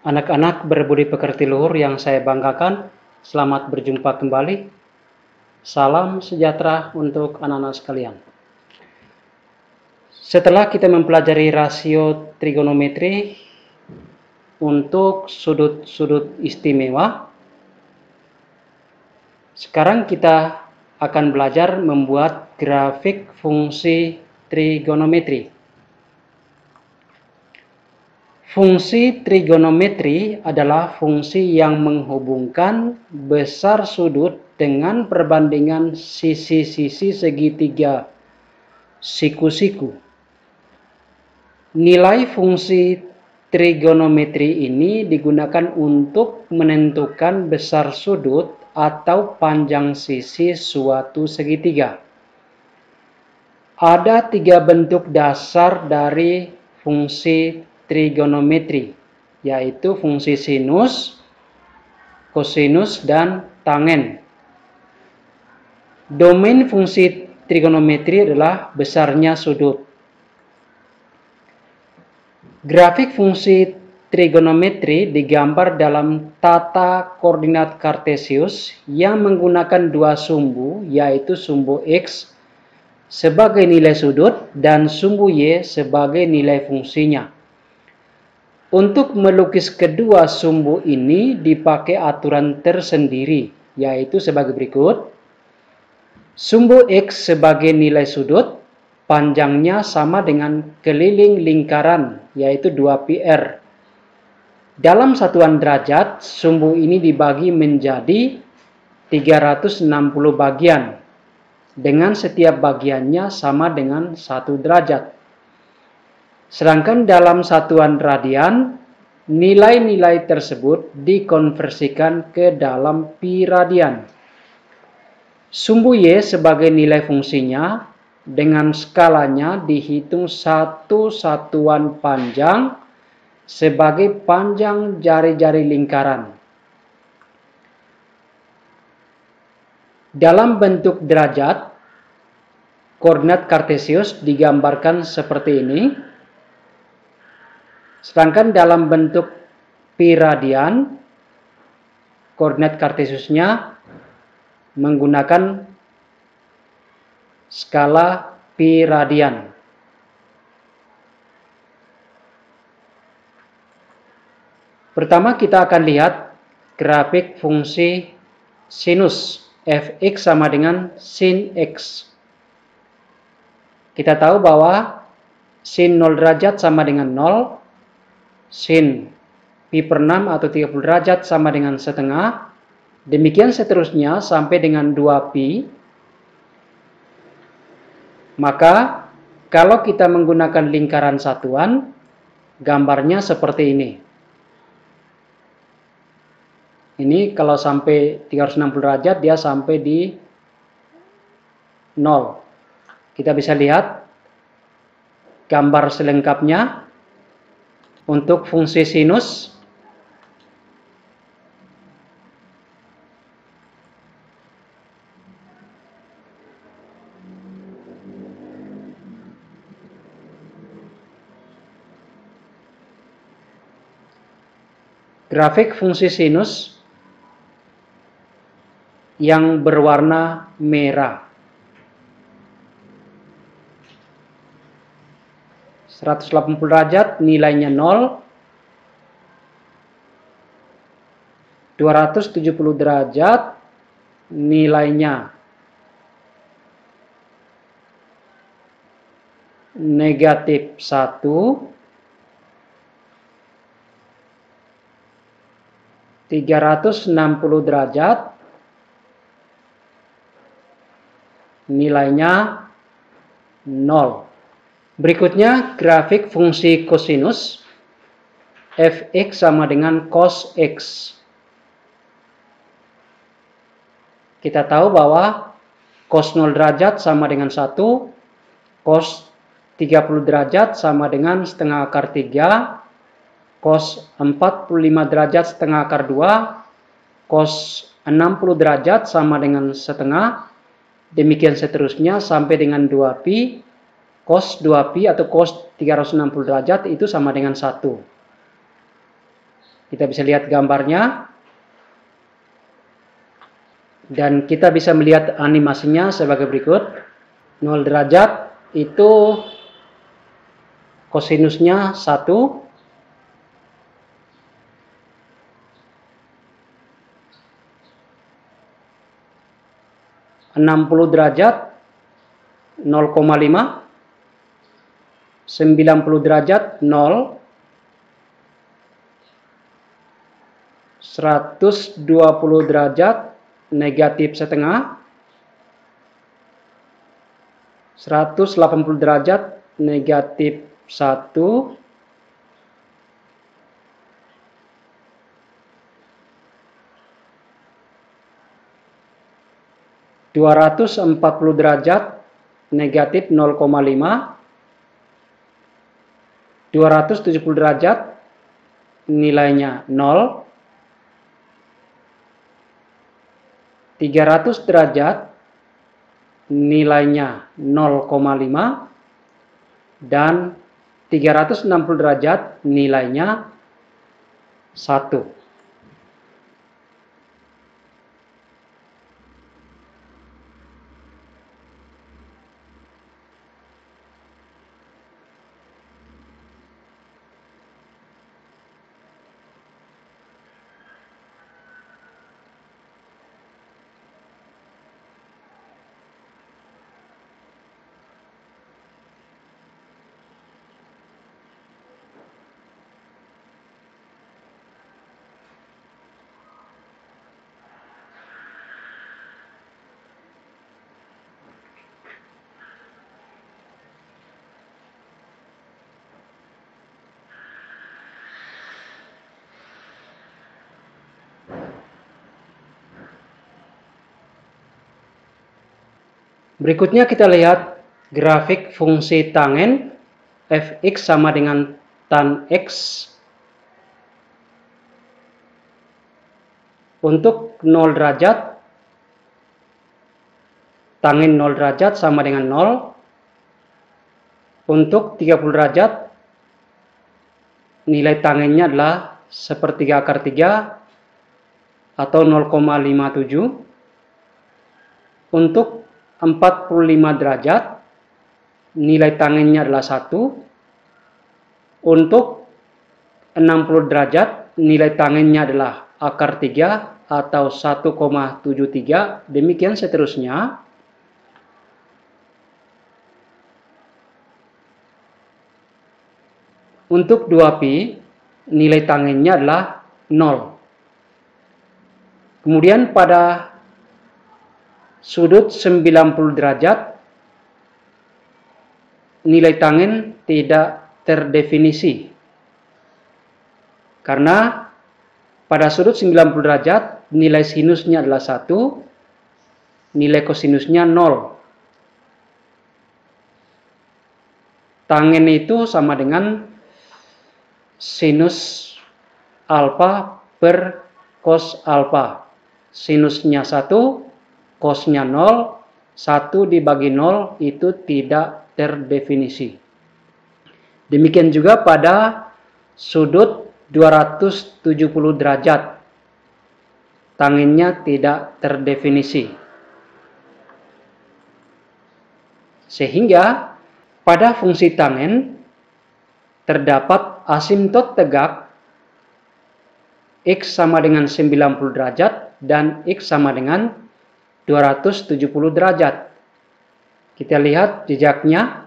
Anak-anak berbudi pekerti luhur yang saya banggakan, selamat berjumpa kembali. Salam sejahtera untuk anak-anak sekalian. Setelah kita mempelajari rasio trigonometri untuk sudut-sudut istimewa, sekarang kita akan belajar membuat grafik fungsi trigonometri. Fungsi trigonometri adalah fungsi yang menghubungkan besar sudut dengan perbandingan sisi-sisi segitiga siku-siku. Nilai fungsi trigonometri ini digunakan untuk menentukan besar sudut atau panjang sisi suatu segitiga. Ada 3 bentuk dasar dari fungsi trigonometri, yaitu fungsi sinus, kosinus, dan tangen. Domain fungsi trigonometri adalah besarnya sudut. Grafik fungsi trigonometri digambar dalam tata koordinat kartesius yang menggunakan 2 sumbu, yaitu sumbu X sebagai nilai sudut dan sumbu Y sebagai nilai fungsinya. Untuk melukis kedua sumbu ini dipakai aturan tersendiri, yaitu sebagai berikut. Sumbu X sebagai nilai sudut, panjangnya sama dengan keliling lingkaran, yaitu 2πr. Dalam satuan derajat, sumbu ini dibagi menjadi 360 bagian, dengan setiap bagiannya sama dengan 1 derajat. Sedangkan dalam satuan radian, nilai-nilai tersebut dikonversikan ke dalam pi radian. Sumbu Y sebagai nilai fungsinya, dengan skalanya dihitung 1 satuan panjang sebagai panjang jari-jari lingkaran. Dalam bentuk derajat, koordinat kartesius digambarkan seperti ini. Sedangkan dalam bentuk pi radian, koordinat kartesiusnya menggunakan skala pi radian. Pertama kita akan lihat grafik fungsi sinus. Fx sama dengan sin X. Kita tahu bahwa sin 0 derajat sama dengan 0. Sin pi per 6 atau 30 derajat sama dengan setengah. Demikian seterusnya sampai dengan 2pi. Maka kalau kita menggunakan lingkaran satuan, gambarnya seperti ini. Ini kalau sampai 360 derajat dia sampai di 0. Kita bisa lihat gambar selengkapnya. Untuk fungsi sinus, grafik fungsi sinus yang berwarna merah. 180 derajat nilainya 0. 270 derajat nilainya negatif 1. 360 derajat nilainya 0. Berikutnya grafik fungsi kosinus. Fx sama dengan cos X. Kita tahu bahwa cos 0 derajat sama dengan 1. Cos 30 derajat sama dengan setengah akar 3. Cos 45 derajat setengah akar 2. Cos 60 derajat sama dengan setengah. Demikian seterusnya sampai dengan 2pi. Cos 2pi atau cos 360 derajat itu sama dengan 1. Kita bisa lihat gambarnya. Dan kita bisa melihat animasinya sebagai berikut. 0 derajat itu kosinusnya 1. (60 derajat 0,5), 90 derajat 0, 120 derajat negatif setengah, 180 derajat negatif 1, 240 derajat negatif 0,5, 270 derajat nilainya 0, 300 derajat nilainya 0,5, dan 360 derajat nilainya 1. Berikutnya kita lihat grafik fungsi tangen fx sama dengan tan x. Untuk 0 derajat, tangen 0 derajat sama dengan 0. Untuk 30 derajat, nilai tangennya adalah sepertiga akar 3 atau 0,57. Untuk 45 derajat, nilai tangennya adalah 1. Untuk 60 derajat, nilai tangennya adalah akar 3 atau 1,73. Demikian seterusnya. Untuk 2pi, nilai tangennya adalah 0. Kemudian pada sudut 90 derajat, nilai tangen tidak terdefinisi. Karena pada sudut 90 derajat, nilai sinusnya adalah 1, nilai kosinusnya 0. Tangen itu sama dengan sinus alfa per cos alfa. Sinusnya 1, cosnya 0, 1 dibagi 0 itu tidak terdefinisi. Demikian juga pada sudut 270 derajat. Tangennya tidak terdefinisi. Sehingga pada fungsi tangen terdapat asimtot tegak x sama dengan 90 derajat dan x sama dengan 270 derajat. Kita lihat jejaknya.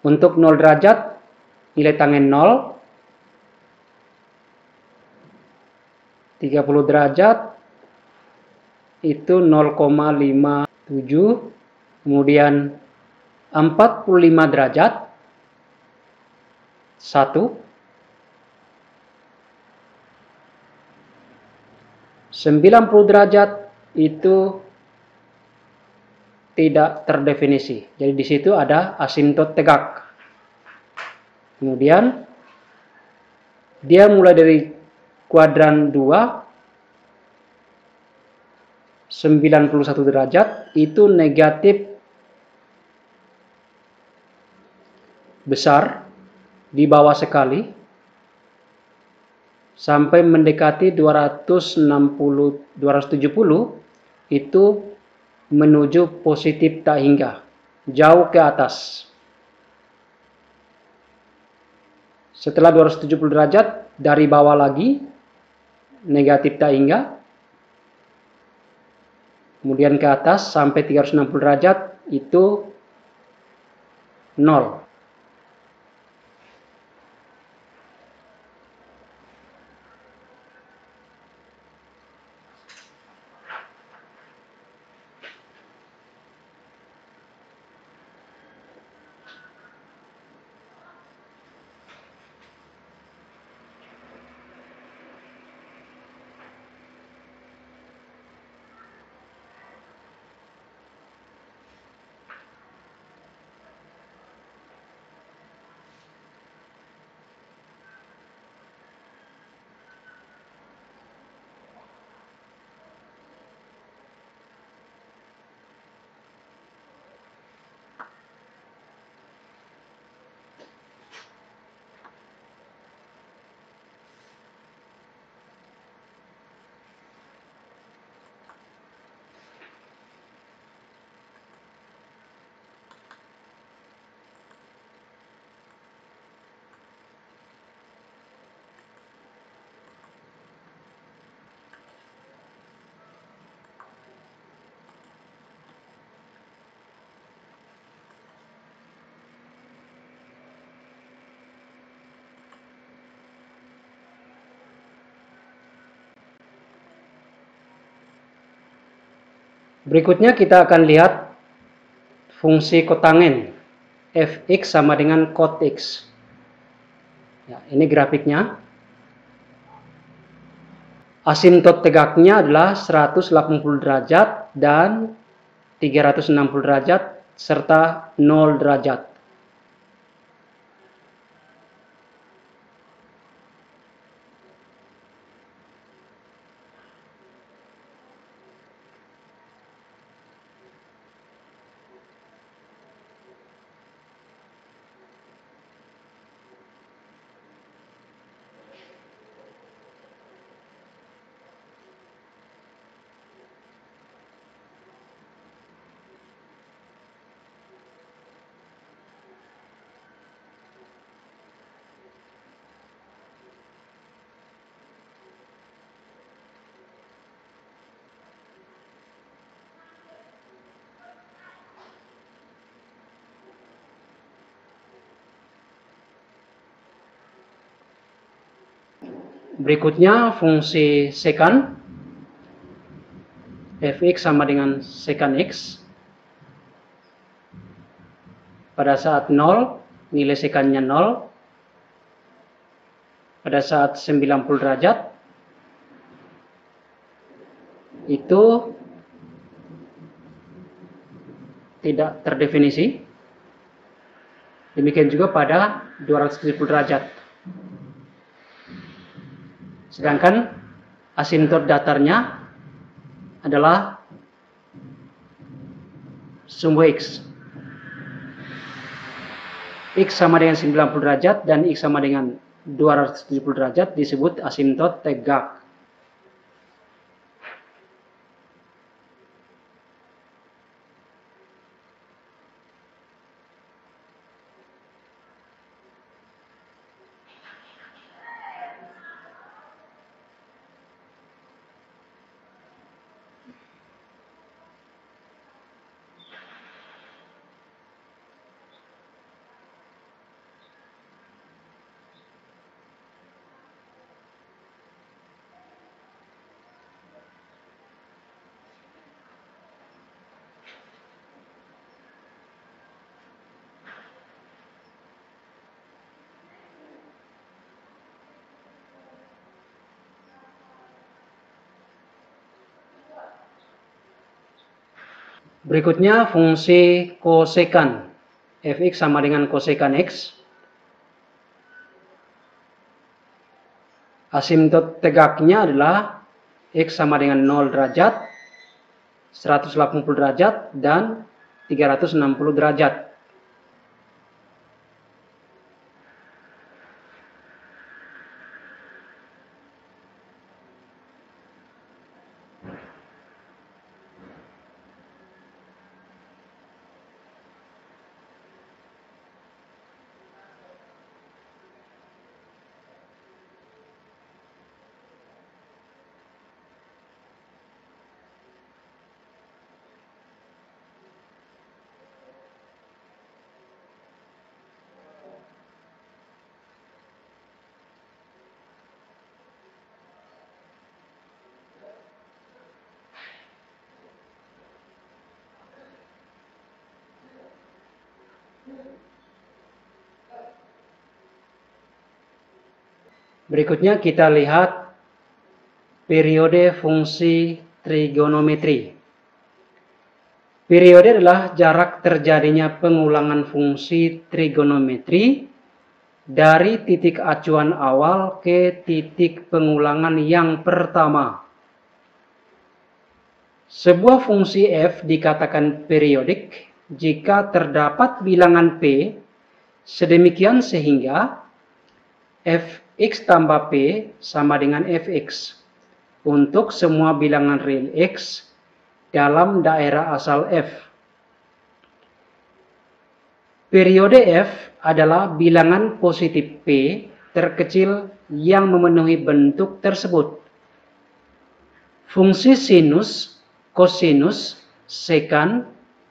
Untuk 0 derajat, nilai tangen 0. 30 derajat itu 0,57. Kemudian 45 derajat 1. 90 derajat itu tidak terdefinisi. Jadi di situ ada asimtot tegak. Kemudian dia mulai dari kuadran 2, 91 derajat itu negatif besar di bawah sekali. sampai mendekati 270 itu menuju positif tak hingga, jauh ke atas. Setelah 270 derajat, dari bawah lagi, negatif tak hingga. Kemudian ke atas sampai 360 derajat, itu 0. Berikutnya kita akan lihat fungsi kotangen. Fx sama dengan cot x. Ya, ini grafiknya. Asimtot tegaknya adalah 180 derajat dan 360 derajat serta 0 derajat. Berikutnya fungsi sekan. Fx sama dengan sekan x. Pada saat 0, nilai sekannya 0. Pada saat 90 derajat, itu tidak terdefinisi. Demikian juga pada 270 derajat. Sedangkan asimtot datarnya adalah sumbu X. X sama dengan 90 derajat dan X sama dengan 270 derajat disebut asimtot tegak. Berikutnya fungsi kosekan. Fx sama dengan kosekan X. Asimtot tegaknya adalah X sama dengan 0 derajat, 180 derajat, dan 360 derajat. Berikutnya kita lihat periode fungsi trigonometri. Periode adalah jarak terjadinya pengulangan fungsi trigonometri dari titik acuan awal ke titik pengulangan yang pertama. Sebuah fungsi f dikatakan periodik jika terdapat bilangan p sedemikian sehingga fx tambah p sama dengan fx untuk semua bilangan real x dalam daerah asal f. Periode f adalah bilangan positif p terkecil yang memenuhi bentuk tersebut. Fungsi sinus, kosinus, sekan,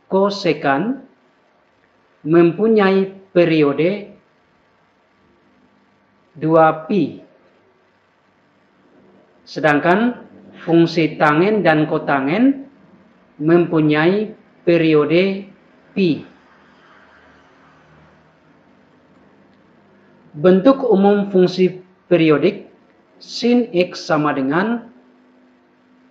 kosekan mempunyai periode 2pi. Sedangkan fungsi tangen dan kotangen mempunyai periode pi. Bentuk umum fungsi periodik sin x sama dengan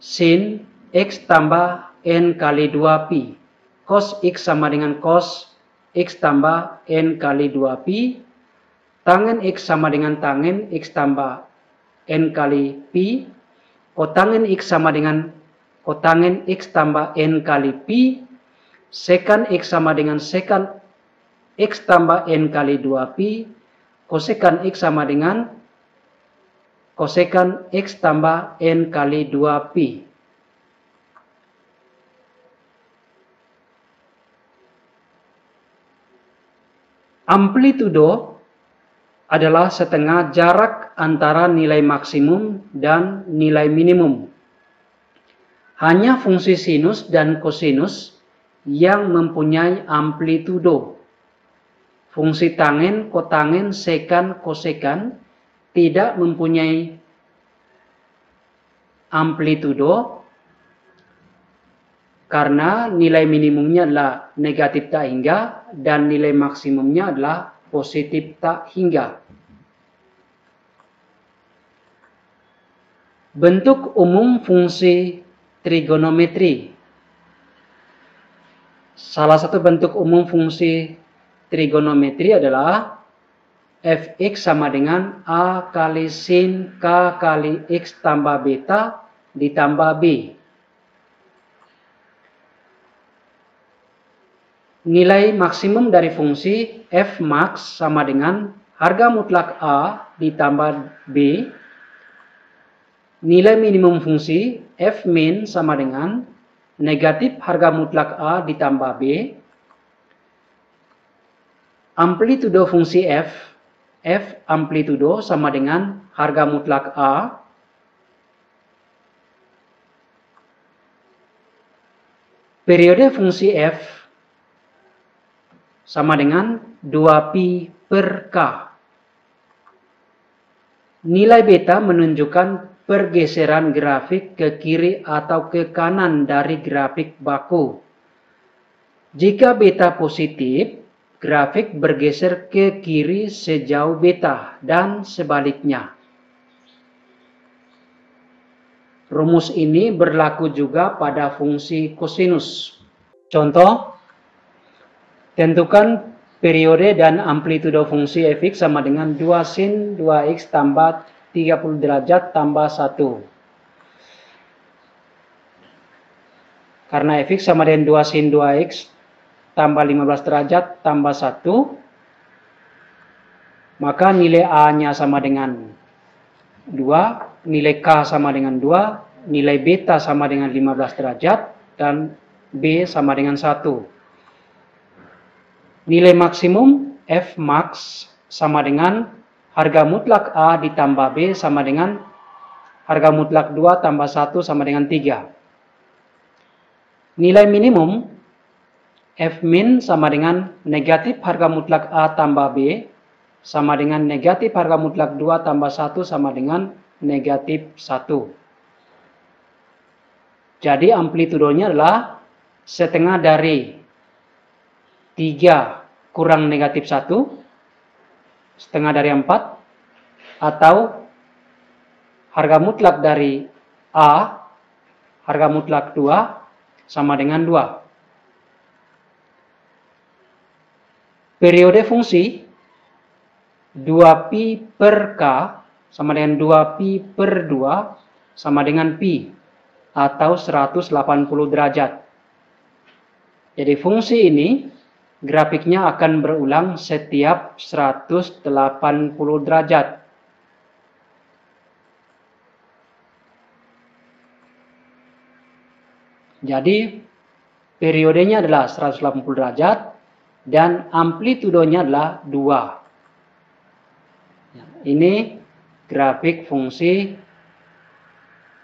sin x tambah n kali 2pi. Cos x sama dengan cos x tambah n kali 2pi. Tangen x sama dengan tangen x tambah n kali pi. Kotangen x sama dengan kotangen x tambah n kali pi, sekan x sama dengan sekan x tambah n kali 2pi, kosekan x sama dengan kosekan x tambah n kali 2pi. Amplitudo adalah setengah jarak antara nilai maksimum dan nilai minimum. Hanya fungsi sinus dan kosinus yang mempunyai amplitudo. Fungsi tangen, kotangen, sekan, kosekan tidak mempunyai amplitudo karena nilai minimumnya adalah negatif tak hingga dan nilai maksimumnya adalah positif tak hingga. Bentuk umum fungsi trigonometri. Salah satu bentuk umum fungsi trigonometri adalah fx sama dengan a kali sin k kali x tambah beta ditambah b. Nilai maksimum dari fungsi f max sama dengan harga mutlak a ditambah b. Nilai minimum fungsi f min sama dengan negatif harga mutlak a ditambah b. Amplitudo fungsi f amplitudo sama dengan harga mutlak a. Periode fungsi f sama dengan 2pi per k. Nilai beta menunjukkan pergeseran grafik ke kiri atau ke kanan dari grafik baku. Jika beta positif, grafik bergeser ke kiri sejauh beta dan sebaliknya. Rumus ini berlaku juga pada fungsi kosinus. Contoh, tentukan periode dan amplitudo fungsi fx sama dengan 2 sin 2x tambah 30 derajat tambah 1. Karena fx sama dengan 2 sin 2x tambah 15 derajat tambah 1, maka nilai A-nya sama dengan 2, nilai K sama dengan 2, nilai beta sama dengan 15 derajat, dan B sama dengan 1. Nilai maksimum F max sama dengan harga mutlak A ditambah B sama dengan harga mutlak 2 tambah 1 sama dengan 3. Nilai minimum F min sama dengan negatif harga mutlak A tambah B sama dengan negatif harga mutlak 2 tambah 1 sama dengan negatif 1. Jadi amplitudonya adalah setengah dari 3 kurang negatif 1, setengah dari 4, atau harga mutlak dari A, harga mutlak 2, sama dengan 2. Periode fungsi 2pi per K sama dengan 2pi per 2 sama dengan pi, atau 180 derajat. Jadi fungsi ini grafiknya akan berulang setiap 180 derajat. Jadi periodenya adalah 180 derajat dan amplitudonya adalah 2. Ini grafik fungsi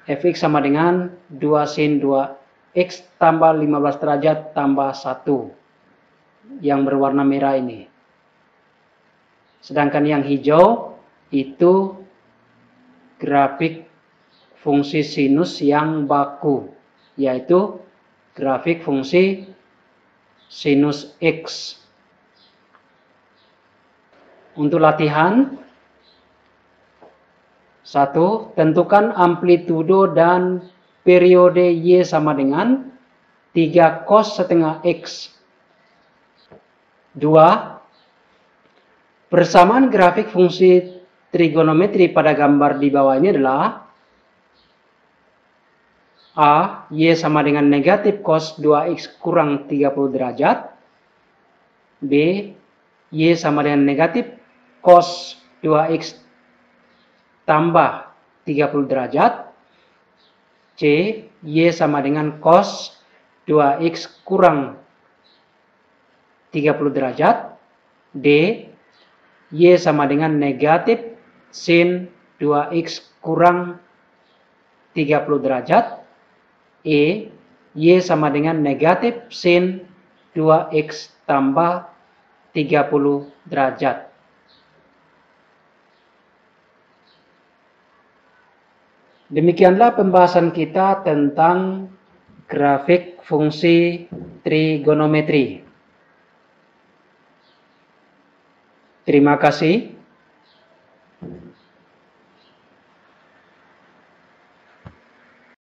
fx sama dengan 2 sin 2x tambah 15 derajat tambah 1 yang berwarna merah ini. Sedangkan yang hijau itu grafik fungsi sinus yang baku, yaitu grafik fungsi sinus x. Untuk latihan 1. Tentukan amplitudo dan periode Y sama dengan 3 cos setengah X. 2. Persamaan grafik fungsi trigonometri pada gambar di bawah ini adalah A. Y sama dengan negatif cos 2X kurang 30 derajat. B. Y sama dengan negatif cos 2X tambah 30 derajat. C. Y sama dengan cos 2X kurang 30 derajat. D. Y sama dengan negatif sin 2X kurang 30 derajat. E. Y sama dengan negatif sin 2X tambah 30 derajat. Demikianlah pembahasan kita tentang grafik fungsi trigonometri. Terima kasih.